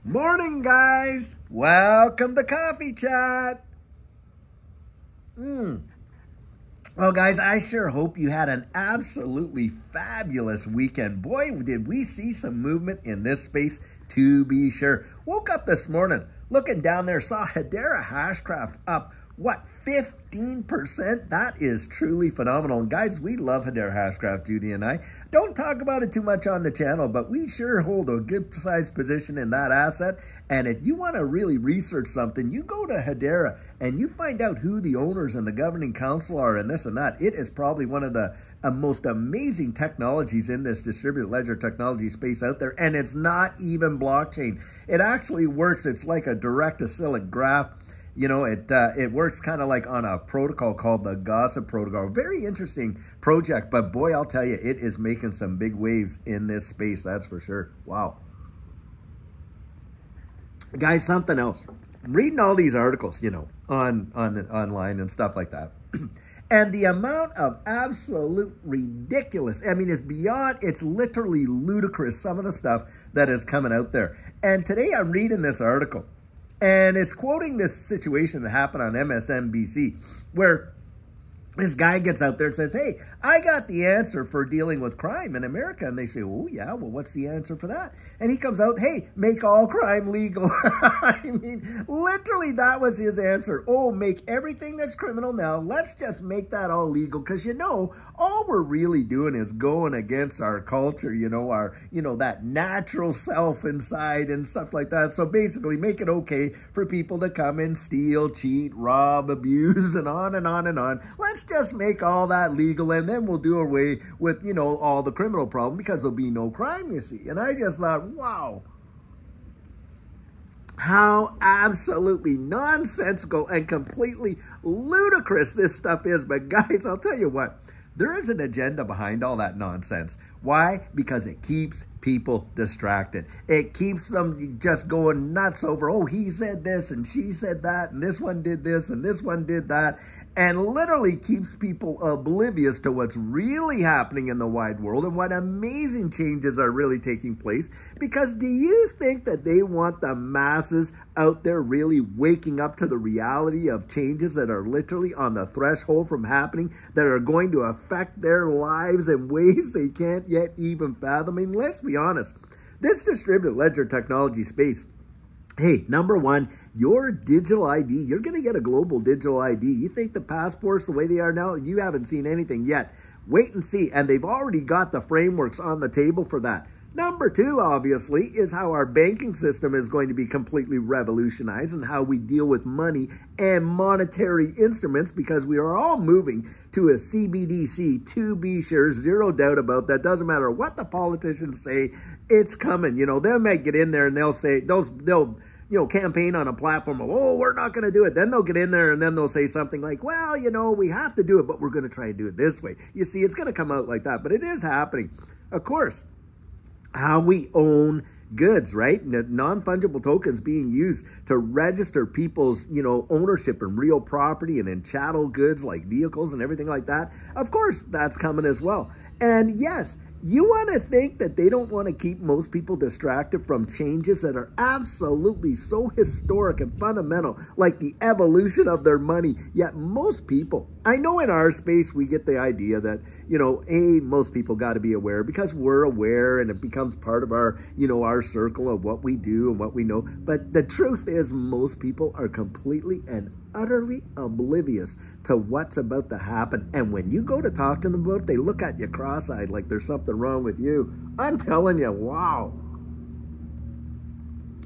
Morning, guys. Welcome to Coffee Chat. Well, guys, I sure hope you had an absolutely fabulous weekend. Boy, did we see some movement in this space, to be sure. Woke up this morning, looking down there, saw Hedera Hashcraft up, what, 15%? That is truly phenomenal. And guys, we love Hedera Hashcraft, Judy and I. Don't talk about it too much on the channel, but we sure hold a good sized position in that asset. And if you want to really research something, you go to Hedera and you find out who the owners and the governing council are and this and that. It is probably one of the most amazing technologies in this distributed ledger technology space out there. And it's not even blockchain. It actually works. It's like a direct acyclic graph. You know, it works kind of like on a protocol called the Gossip Protocol. Very interesting project, but boy, I'll tell you, it is making some big waves in this space, that's for sure. Wow. Guys, something else. I'm reading all these articles, you know, online and stuff like that. And the amount of absolute ridiculous, I mean, it's literally ludicrous, some of the stuff that is coming out there. And today I'm reading this article. And it's quoting this situation that happened on MSNBC where this guy gets out there and says, hey, I got the answer for dealing with crime in America. And they say, oh, yeah, well, what's the answer for that? And he comes out, hey, make all crime legal. I mean, literally, that was his answer. Oh, make everything that's criminal now. Let's just make that all legal. Because, you know, all we're really doing is going against our culture, you know, that natural self inside and stuff like that. So basically, make it okay for people to come and steal, cheat, rob, abuse, and on and on and on. Let's just make all that legal, and then we'll do away with, you know, all the criminal problem because there'll be no crime, you see. And I just thought, wow, how absolutely nonsensical and completely ludicrous this stuff is. But guys, I'll tell you what, there is an agenda behind all that nonsense. Why? Because it keeps people distracted. It keeps them just going nuts over, oh, he said this and she said that and this one did this and this one did that. And literally keeps people oblivious to what's really happening in the wide world and what amazing changes are really taking place. Because do you think that they want the masses out there really waking up to the reality of changes that are literally on the threshold from happening, that are going to affect their lives in ways they can't yet even fathom? I mean, let's be honest. This distributed ledger technology space, hey, number one, your digital ID, you're going to get a global digital ID. You think the passports, the way they are now, you haven't seen anything yet. Wait and see. And they've already got the frameworks on the table for that. Number two, obviously, is how our banking system is going to be completely revolutionized and how we deal with money and monetary instruments, because we are all moving to a CBDC, to be sure, zero doubt about that. Doesn't matter what the politicians say, it's coming. You know, they might get in there and they'll say, they'll you know, campaign on a platform of, oh, we're not going to do it. Then they'll get in there and then they'll say something like, well, you know, we have to do it, but we're going to try and do it this way. You see, it's going to come out like that, but it is happening. Of course, how we own goods, right? Non-fungible tokens being used to register people's, you know, ownership in real property and in chattel goods like vehicles and everything like that. Of course, that's coming as well. And yes, you want to think that they don't want to keep most people distracted from changes that are absolutely so historic and fundamental, like the evolution of their money. Yet most people, I know in our space, we get the idea that, you know, most people got to be aware because we're aware and it becomes part of our, you know, our circle of what we do and what we know. But the truth is most people are completely and utterly oblivious to what's about to happen. And when you go to talk to them about it, they look at you cross-eyed like there's something wrong with you. I'm telling you, wow.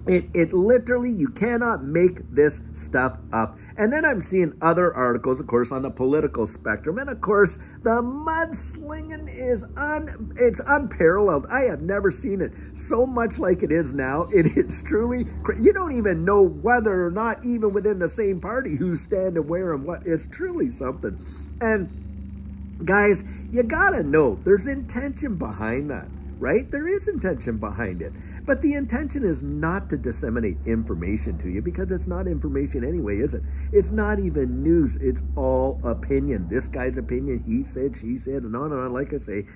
It literally, you cannot make this stuff up. And then I'm seeing other articles, of course, on the political spectrum. And of course, the mudslinging is it's unparalleled. I have never seen it so much like it is now. It is truly, you don't even know whether or not even within the same party who's standing where and what. It's truly something. And guys, you gotta know there's intention behind that, right? There is intention behind it. But the intention is not to disseminate information to you, because it's not information anyway, is it? It's not even news. It's all opinion. This guy's opinion, he said, she said, and on and on. Like I say,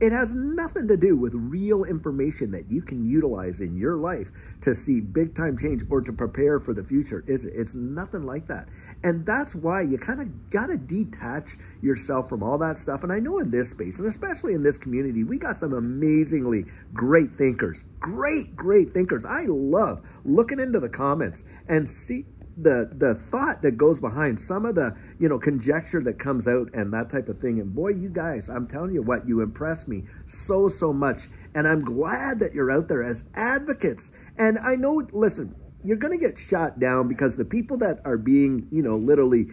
It has nothing to do with real information that you can utilize in your life to see big time change or to prepare for the future, is it? It's nothing like that. And that's why you kind of got to detach yourself from all that stuff. And I know in this space, and especially in this community, we got some amazingly great thinkers. Great thinkers. I love looking into the comments and see the thought that goes behind some of the, conjecture that comes out and that type of thing. And boy, you guys, I'm telling you what, you impress me so much. And I'm glad that you're out there as advocates. And I know, listen, you're going to get shot down because the people that are being, literally,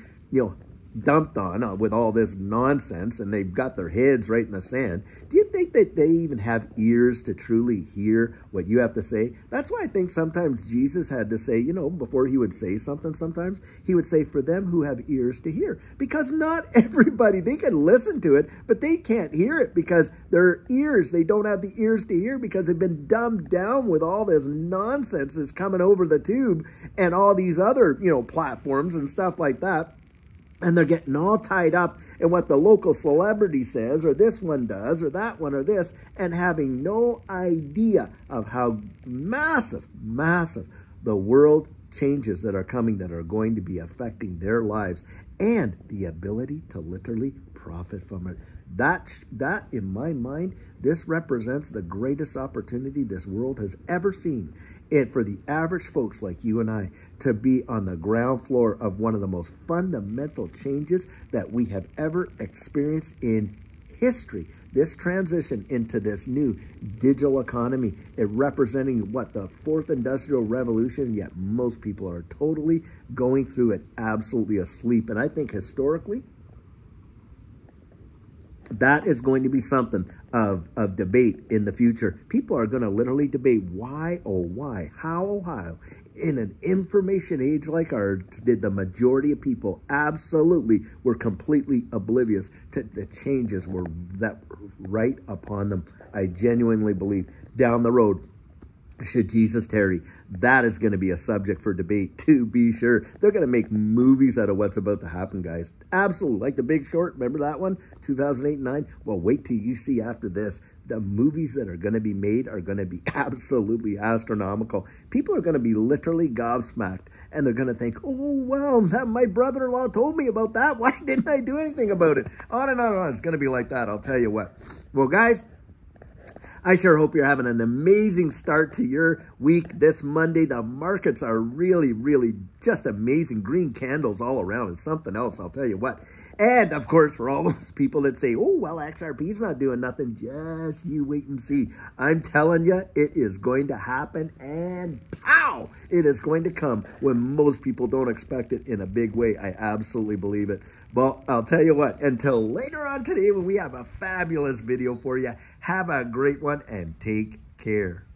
dumped on with all this nonsense, and they've got their heads right in the sand. Do you think that they even have ears to truly hear what you have to say? That's why I think sometimes Jesus had to say, before he would say something, sometimes he would say, for them who have ears to hear. Because not everybody, they can listen to it, but they can't hear it because their ears, they don't have the ears to hear because they've been dumbed down with all this nonsense that's coming over the tube and all these other, platforms and stuff like that. And they're getting all tied up in what the local celebrity says, or this one does, or that one, or this, and having no idea of how massive the world changes that are coming that are going to be affecting their lives and the ability to literally profit from it. That, in my mind, this represents the greatest opportunity this world has ever seen. And for the average folks like you and I to be on the ground floor of one of the most fundamental changes that we have ever experienced in history. This transition into this new digital economy, it representing what, the fourth industrial revolution, yet most people are totally going through it absolutely asleep. And I think historically, that is going to be something of debate in the future. People are going to literally debate why, how, in an information age like ours, did the majority of people absolutely were completely oblivious to the changes that were right upon them. I genuinely believe down the road, should Jesus tarry, that is going to be a subject for debate, to be sure. They're going to make movies out of what's about to happen, guys. Absolutely. Like The Big Short, remember that one? 2008 and 9? Well, wait till you see after this. The movies that are going to be made are going to be absolutely astronomical. People are going to be literally gobsmacked. And they're going to think, oh, well, my brother-in-law told me about that. Why didn't I do anything about it? On and on and on. It's going to be like that, I'll tell you what. Well, guys, I sure hope you're having an amazing start to your week this Monday. The markets are really just amazing. Green candles all around is something else, I'll tell you what. And, of course, for all those people that say, oh, well, XRP's not doing nothing, just you wait and see. I'm telling you, it is going to happen, and pow! It is going to come when most people don't expect it in a big way. I absolutely believe it. Well, I'll tell you what, until later on today when we have a fabulous video for you, have a great one and take care.